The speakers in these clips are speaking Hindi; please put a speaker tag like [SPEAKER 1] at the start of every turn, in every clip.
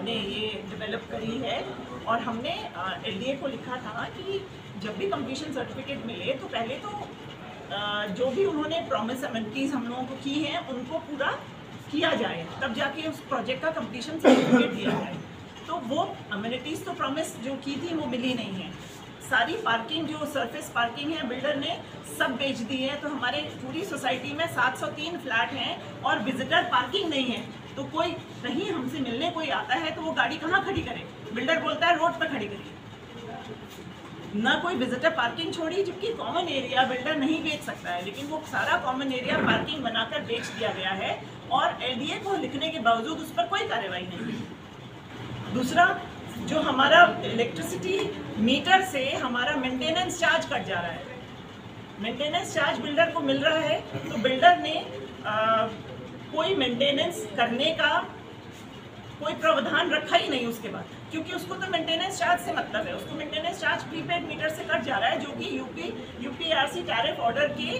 [SPEAKER 1] ने ये डेवलप करी है। और हमने LDA को लिखा था कि जब भी कंप्लीशन सर्टिफिकेट मिले तो पहले तो जो भी उन्होंने प्रॉमिस अमेनिटीज़ हम लोगों को की हैं उनको पूरा किया जाए, तब जाके उस प्रोजेक्ट का कंप्लीशन सर्टिफिकेट दिया जाए। तो वो अमेनिटीज़ तो प्रॉमिस जो की थी वो मिली नहीं है। सारी पार्किंग जो सरफेस पार्किंग है बिल्डर ने सब बेच दी है। तो हमारे पूरी सोसाइटी में 703 फ्लैट हैं और विजिटर पार्किंग नहीं है। तो कोई कहीं हमसे मिलने कोई आता है तो वो गाड़ी कहाँ खड़ी करे? बिल्डर बोलता है रोड पर खड़ी करिए। ना कोई विजिटर पार्किंग छोड़ी, जबकि कॉमन एरिया बिल्डर नहीं बेच सकता है, लेकिन वो सारा कॉमन एरिया पार्किंग बनाकर बेच दिया गया है और LDA को लिखने के बावजूद उस पर कोई कार्रवाई नहीं है। दूसरा, जो हमारा इलेक्ट्रिसिटी मीटर से हमारा मेंटेनेंस चार्ज कट जा रहा है। मेंटेनेंस चार्ज बिल्डर को मिल रहा है तो बिल्डर ने कोई मेंटेनेंस करने का कोई प्रावधान रखा ही नहीं उसके बाद, क्योंकि उसको तो मेंटेनेंस चार्ज से मतलब है। उसको मेंटेनेंस चार्ज प्रीपेड मीटर से कट जा रहा है, जो कि यूपीआरसी टैरिफ ऑर्डर के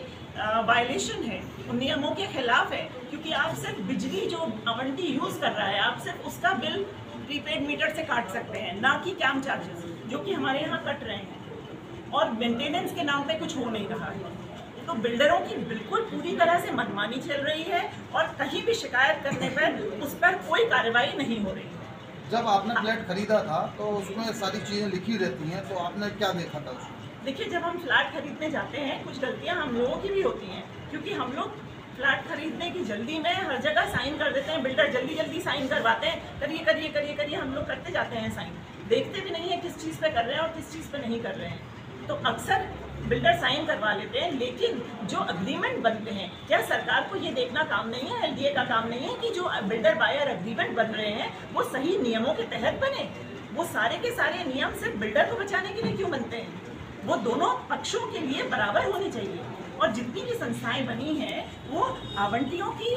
[SPEAKER 1] वायलेशन है, उन नियमों के खिलाफ है। क्योंकि आप सिर्फ बिजली जो आवंटी यूज़ कर रहा है आप सिर्फ उसका बिल प्रीपेड मीटर से काट सकते हैं, ना कि कैम्प चार्जेस जो कि हमारे यहाँ कट रहे हैं और मेंटेनेंस के नाम पे कुछ हो नहीं रहा है। तो बिल्डरों की बिल्कुल पूरी तरह से मनमानी चल रही है और कहीं भी शिकायत करने पर उस पर कोई कार्रवाई नहीं हो रही है।
[SPEAKER 2] जब आपने फ्लैट खरीदा था तो उसमें सारी चीज़ें लिखी रहती हैं, तो आपने क्या देखा था उसमें?
[SPEAKER 1] देखिए, जब हम फ्लैट खरीदने जाते हैं कुछ गलतियां हम लोगों की भी होती हैं, क्योंकि हम लोग फ्लैट खरीदने की जल्दी में हर जगह साइन कर देते हैं। बिल्डर जल्दी जल्दी साइन करवाते हैं, करिए करिए करिए करिए, हम लोग करते जाते हैं साइन, देखते भी नहीं है किस चीज़ पे कर रहे हैं और किस चीज़ पे नहीं कर रहे हैं। तो अक्सर बिल्डर साइन करवा लेते हैं, लेकिन जो अग्रीमेंट बनते हैं, क्या सरकार को ये देखना काम नहीं है, LDA का काम नहीं है कि जो बिल्डर बायर अग्रीमेंट बन रहे हैं वो सही नियमों के तहत बने? वो सारे के सारे नियम सिर्फ बिल्डर को बचाने के लिए क्यों बनते हैं? वो दोनों पक्षों के लिए बराबर होने चाहिए। और जितनी भी संस्थाएं बनी हैं वो आवंटियों की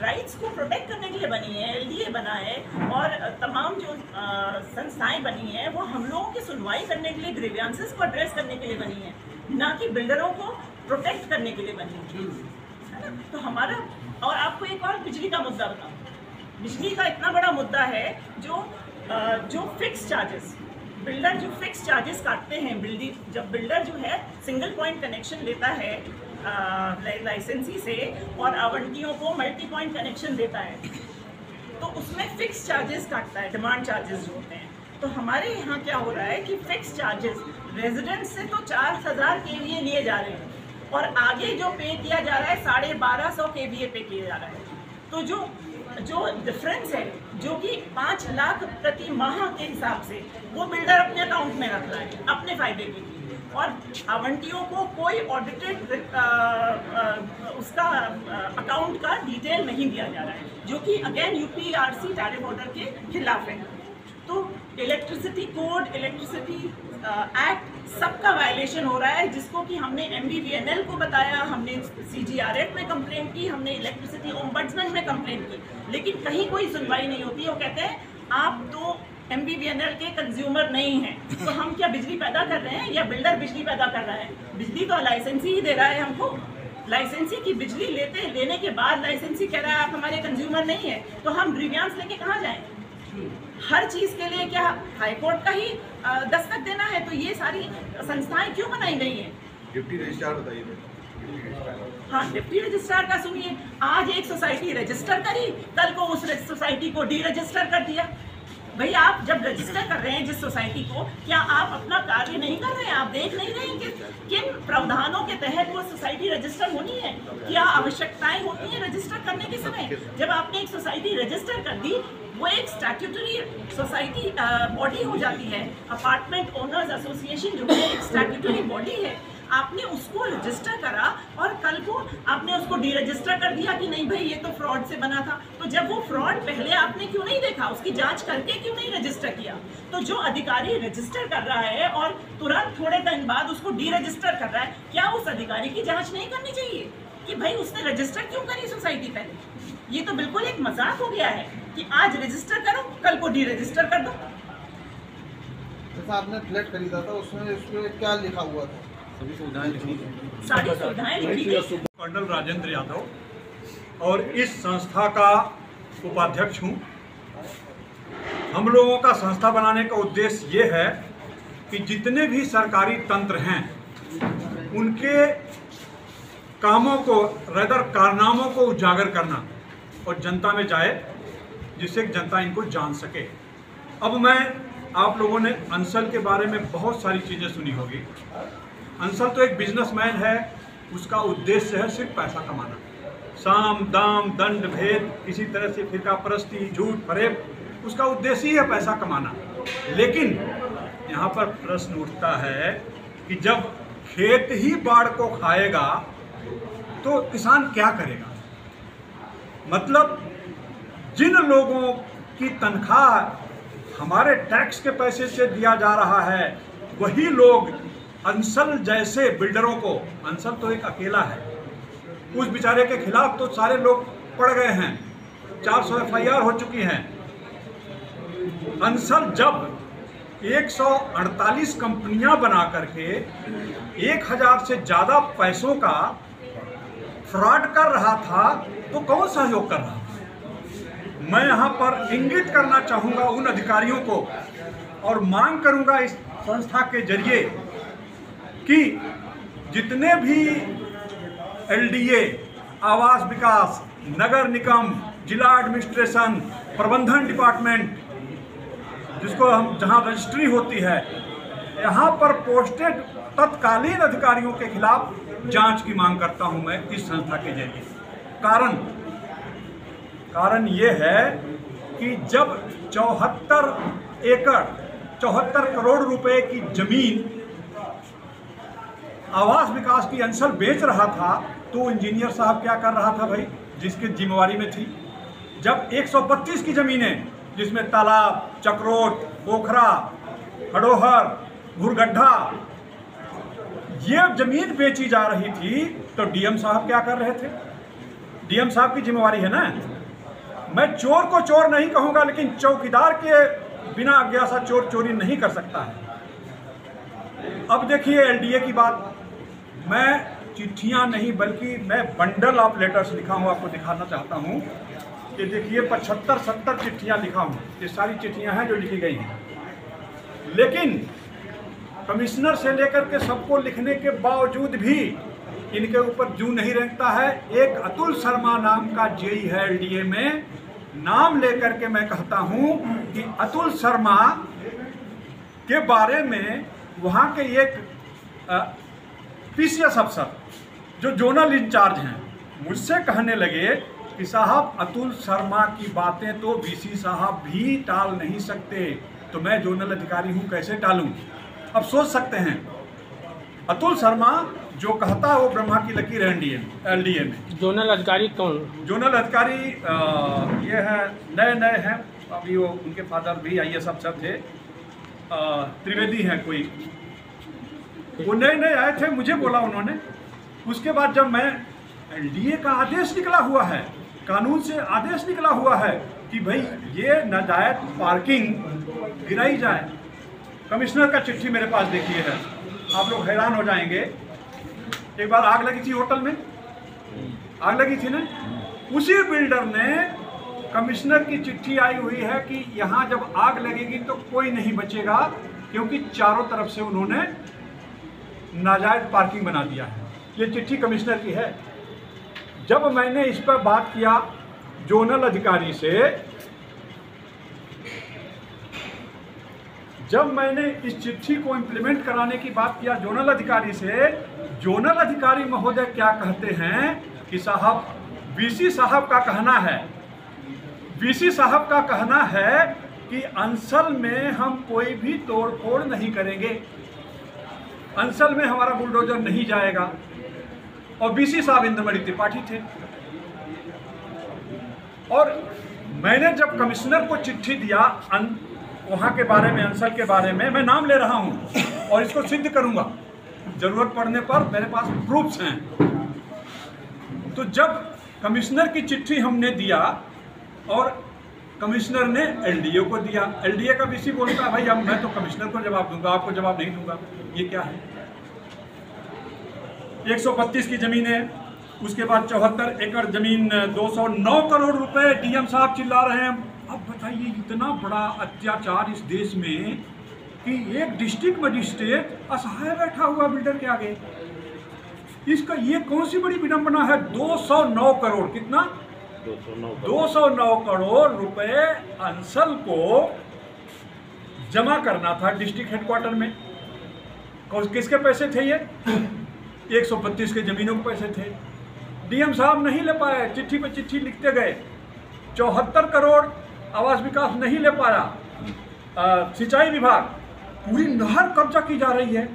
[SPEAKER 1] राइट्स को प्रोटेक्ट करने के लिए बनी है। LDA बना है और तमाम जो संस्थाएं बनी हैं वो हम लोगों की सुनवाई करने के लिए, ग्रीवियंसेस को एड्रेस करने के लिए बनी है, ना कि बिल्डरों को प्रोटेक्ट करने के लिए बनी है। तो हमारा, और आपको एक और बिजली का मुद्दा बताऊँ। बिजली का इतना बड़ा मुद्दा है जो फिक्स चार्जेस, बिल्डर जो फिक्स चार्जेस काटते हैं, जब बिल्डर जो है सिंगल पॉइंट कनेक्शन लेता है लाइसेंसी से और आवंटियों को मल्टी पॉइंट कनेक्शन देता है तो उसमें फिक्स चार्जेस काटता है, डिमांड चार्जेस जो होते हैं। तो हमारे यहाँ क्या हो रहा है कि फिक्स चार्जेस रेजिडेंट से तो 4000 kVA लिए जा रहे हैं और आगे जो पे किया जा रहा है 1250 kVA पे किया जा रहा है। तो जो डिफरेंस है, जो कि 5 लाख प्रति माह के हिसाब से, वो बिल्डर अपने अकाउंट में रख रहा है अपने फायदे के लिए, और आवंटियों को कोई ऑडिटेड उसका अकाउंट का डिटेल नहीं दिया जा रहा है, जो कि अगेन यूपीआरसी टैरिफ ऑर्डर के खिलाफ है। तो इलेक्ट्रिसिटी कोड, इलेक्ट्रिसिटी एक्ट, सबका वायलेशन हो रहा है, जिसको कि हमने MBVNL को बताया, हमने CGRF में कंप्लेंट की, हमने इलेक्ट्रिसिटी ओम्बड्समैन में कंप्लेंट की, लेकिन कहीं कोई सुनवाई नहीं होती। वो कहते हैं आप तो MBVNL के कंज्यूमर नहीं हैं, तो हम क्या बिजली पैदा कर रहे हैं या बिल्डर बिजली पैदा कर रहा है? बिजली तो लाइसेंसी ही दे रहा है हमको। लाइसेंसी की बिजली लेने के बाद लाइसेंसी कह रहा है आप हमारे कंज्यूमर नहीं है, तो हम ग्रीवियंस लेके कहाँ जाएं? हर चीज़ के लिए क्या हाईकोर्ट का ही दस्तक देना है? तो ये सारी संस्थाएं क्यों बनाई गई हैं?
[SPEAKER 3] डिप्टी रजिस्ट्रार बताइए।
[SPEAKER 1] हाँ, डिप्टी रजिस्ट्रार का सुनिए, आज एक सोसाइटी रजिस्टर करी, कल को उस सोसाइटी को डीरजिस्टर कर दिया। भाई, आप जब रजिस्टर कर रहे हैं जिस सोसाइटी को, क्या आप अपना कार्य नहीं कर रहे हैं? आप देख नहीं रहे हैं कि किन प्रावधानों के तहत वो सोसाइटी रजिस्टर होनी है? क्या आवश्यकताएं होती हैं रजिस्टर करने के समय? जब आपने एक सोसाइटी रजिस्टर कर दी, वो एक स्टैट्यूटरी सोसाइटी बॉडी हो जाती है। अपार्टमेंट ओनर्स एसोसिएशन जो है एक स्टैट्यूटरी बॉडी है। आपने उसको रजिस्टर करा और कल को आपने उसको डीरजिस्टर कर दिया कि नहीं भाई ये तो फ्रॉड से बना था। तो जब वो फ्रॉड पहले आपने क्यों नहीं देखा, उसकी जांच करके क्यों नहीं रजिस्टर किया? तो जो अधिकारी रजिस्टर कर रहा है और तुरंत थोड़े दिन बाद उसको डीरजिस्टर कर रहा है, क्या उस अधिकारी की जांच नहीं करनी चाहिए कि भाई उसने रजिस्टर क्यों करी सोसाइटी पहले? ये तो बिल्कुल एक मजाक हो गया है कि आज रजिस्टर करो, कल को डीरजिस्टर कर दो।
[SPEAKER 2] जैसा आपने फ्लैट खरीदा था उसमें क्या लिखा हुआ था?
[SPEAKER 3] सभी सुविधाएं लिखी थी।
[SPEAKER 1] सारी सुविधाएं लिखी थी।
[SPEAKER 4] कर्नल राजेंद्र यादव और इस संस्था का उपाध्यक्ष हूँ। हम लोगों का संस्था बनाने का उद्देश्य ये है कि जितने भी सरकारी तंत्र हैं उनके कामों को, रेदर कारनामों को उजागर करना और जनता में जाए, जिससे जनता इनको जान सके। अब आप लोगों ने अंसल के बारे में बहुत सारी चीज़ें सुनी होगी। अंसल तो एक बिजनेसमैन है, उसका उद्देश्य है सिर्फ पैसा कमाना। साम दाम दंड भेद, किसी तरह से फिरका परस्ती, झूठ फरेब, उसका उद्देश्य ही है पैसा कमाना। लेकिन यहाँ पर प्रश्न उठता है कि जब खेत ही बाढ़ को खाएगा तो किसान क्या करेगा? मतलब जिन लोगों की तनख्वाह हमारे टैक्स के पैसे से दिया जा रहा है, वही लोग अंसल जैसे बिल्डरों को, अंसल तो एक अकेला है, उस बेचारे के खिलाफ तो सारे लोग पड़ गए हैं, 400 FIR हो चुकी हैं। अंसल जब 148 कंपनियां बना करके 1000 से ज़्यादा पैसों का फ्रॉड कर रहा था, तो कौन सहयोग कर रहा था? मैं यहाँ पर इंगित करना चाहूँगा उन अधिकारियों को और मांग करूँगा इस संस्था के जरिए कि जितने भी LDA, आवास विकास, नगर निगम, जिला एडमिनिस्ट्रेशन, प्रबंधन डिपार्टमेंट, जिसको हम जहाँ रजिस्ट्री होती है, यहाँ पर पोस्टेड तत्कालीन अधिकारियों के खिलाफ जांच की मांग करता हूँ मैं इस संस्था के जरिए। कारण ये है कि जब 74 करोड़ रुपए की जमीन आवास विकास की अंसल बेच रहा था, तो इंजीनियर साहब क्या कर रहा था भाई, जिसकी जिम्मेवारी में थी? जब 132 की जमीनें, जिसमें तालाब, चक्रोट, पोखरा, खड़ोहर, भूरगड्ढा, ये जमीन बेची जा रही थी, तो डीएम साहब क्या कर रहे थे? डीएम साहब की जिम्मेवारी है ना। मैं चोर को चोर नहीं कहूंगा, लेकिन चौकीदार के बिना अज्ञासा चोर चोरी नहीं कर सकता है। अब देखिए LDA की बात, मैं चिट्ठियां नहीं बल्कि मैं बंडल ऑफ लेटर्स लिखा हूं, आपको दिखाना चाहता हूं कि देखिए 75-70 चिट्ठियां लिखा हूं। ये सारी चिट्ठियां हैं जो लिखी गई हैं, लेकिन कमिश्नर से लेकर के सबको लिखने के बावजूद भी इनके ऊपर जू नहीं रेंगता है। एक अतुल शर्मा नाम का JE है LDA में, नाम लेकर के मैं कहता हूं कि अतुल शर्मा के बारे में वहां के एक PCS अफसर जो जोनल इंचार्ज हैं, मुझसे कहने लगे कि साहब अतुल शर्मा की बातें तो VC साहब भी टाल नहीं सकते, तो मैं जोनल अधिकारी हूं, कैसे टालूं? अब सोच सकते हैं, अतुल शर्मा जो कहता है वो ब्रह्मा की लकीर है LDA में।
[SPEAKER 5] जोनल अधिकारी कौन?
[SPEAKER 4] जोनल अधिकारी ये है, नए हैं, अभी वो उनके फादर भी IAS अफसर थे, त्रिवेदी हैं कोई, वो नए आए थे, मुझे बोला उन्होंने। उसके बाद जब मैं LDA का आदेश निकला हुआ है, कानून से आदेश निकला हुआ है कि भाई ये नाजायज पार्किंग गिराई जाए, कमिश्नर का चिट्ठी मेरे पास देखिए है, आप लोग हैरान हो जाएंगे। एक बार आग लगी थी होटल में, आग लगी थी ना, उसी बिल्डर ने, कमिश्नर की चिट्ठी आई हुई है कि यहाँ जब आग लगेगी तो कोई नहीं बचेगा, क्योंकि चारों तरफ से उन्होंने नाजायज पार्किंग बना दिया है। ये चिट्ठी कमिश्नर की है। जब मैंने इस पर बात किया जोनल अधिकारी से, जब मैंने इस चिट्ठी को इम्प्लीमेंट कराने की बात किया जोनल अधिकारी से, जोनल अधिकारी महोदय क्या कहते हैं कि साहब VC साहब का कहना है, VC साहब का कहना है कि अंसल में हम कोई भी तोड़ फोड़ नहीं करेंगे, अंसल में हमारा बुलडोजर नहीं जाएगा। और VC साहब इंद्रमणि त्रिपाठी थे। और मैंने जब कमिश्नर को चिट्ठी दिया वहाँ के बारे में, अंसल के बारे में, मैं नाम ले रहा हूँ और इसको सिद्ध करूँगा, जरूरत पड़ने पर मेरे पास प्रूफ्स हैं। तो जब कमिश्नर की चिट्ठी हमने दिया और कमिश्नर ने LDA को दिया, LDA का VC बोलता है भाई अब मैं तो कमिश्नर को जवाब दूंगा, आपको जवाब नहीं दूंगा। ये क्या है? 132 की जमीन है, उसके बाद 74 एकड़ जमीन, 209 करोड़ रुपए डीएम साहब चिल्ला रहे हैं अब बताइए इतना बड़ा अत्याचार इस देश में कि एक डिस्ट्रिक्ट मजिस्ट्रेट असहाय बैठा हुआ बिल्डर के आगे। इसका ये कौन सी बड़ी विडंबना है। 209 करोड़, कितना 209 करोड़ रुपए अंसल को जमा करना था डिस्ट्रिक्ट हेडक्वार्टर में। किसके पैसे थे ये? 132 के जमीनों के पैसे थे। डीएम साहब नहीं ले पाए, चिट्ठी पे चिट्ठी लिखते गए। 74 करोड़ आवास विकास नहीं ले पाया। सिंचाई विभाग, पूरी नहर कब्जा की जा रही है,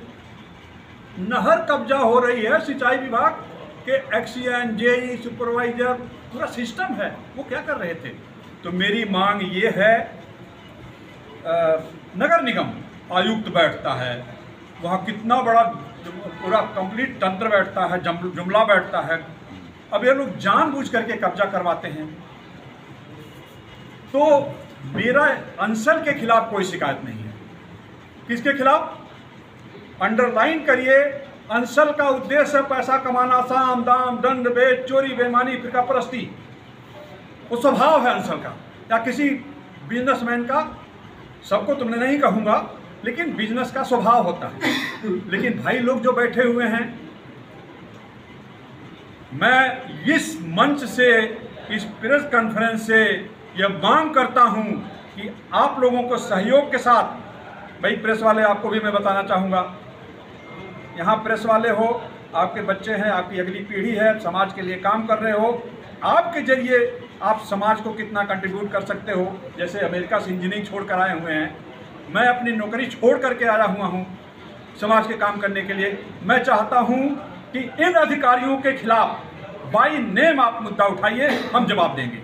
[SPEAKER 4] नहर कब्जा हो रही है। सिंचाई विभाग के एक्सीएन, जेई, सुपरवाइजर, पूरा सिस्टम है। वो क्या कर रहे थे? तो मेरी मांग ये है, नगर निगम आयुक्त बैठता है, वहाँ कितना बड़ा पूरा कंप्लीट तंत्र बैठता है, जुमला बैठता है। अब ये लोग जानबूझ करके कब्जा करवाते हैं। तो मेरा अंसल के खिलाफ कोई शिकायत नहीं है। किसके खिलाफ? अंडरलाइन करिए, अंसल का उद्देश्य पैसा कमाना, साम दाम दंड भेद, चोरी बेईमानी, फिरका परस्ती। वो स्वभाव है अंसल का या किसी बिजनेसमैन का। सबको तुमने नहीं कहूँगा, लेकिन बिजनेस का स्वभाव होता है। लेकिन भाई लोग जो बैठे हुए हैं, मैं इस मंच से, इस प्रेस कॉन्फ्रेंस से यह मांग करता हूं कि आप लोगों को सहयोग के साथ, भाई प्रेस वाले आपको भी मैं बताना चाहूँगा, यहाँ प्रेस वाले हो, आपके बच्चे हैं, आपकी अगली पीढ़ी है, समाज के लिए काम कर रहे हो। आपके जरिए आप समाज को कितना कंट्रीब्यूट कर सकते हो। जैसे अमेरिका से इंजीनियरिंग छोड़ कर आए हुए हैं, मैं अपनी नौकरी छोड़ करके आया हुआ हूँ समाज के काम करने के लिए। मैं चाहता हूँ कि इन अधिकारियों के खिलाफ बाई नेम आप मुद्दा उठाइए, हम जवाब देंगे।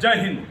[SPEAKER 4] जय हिंद।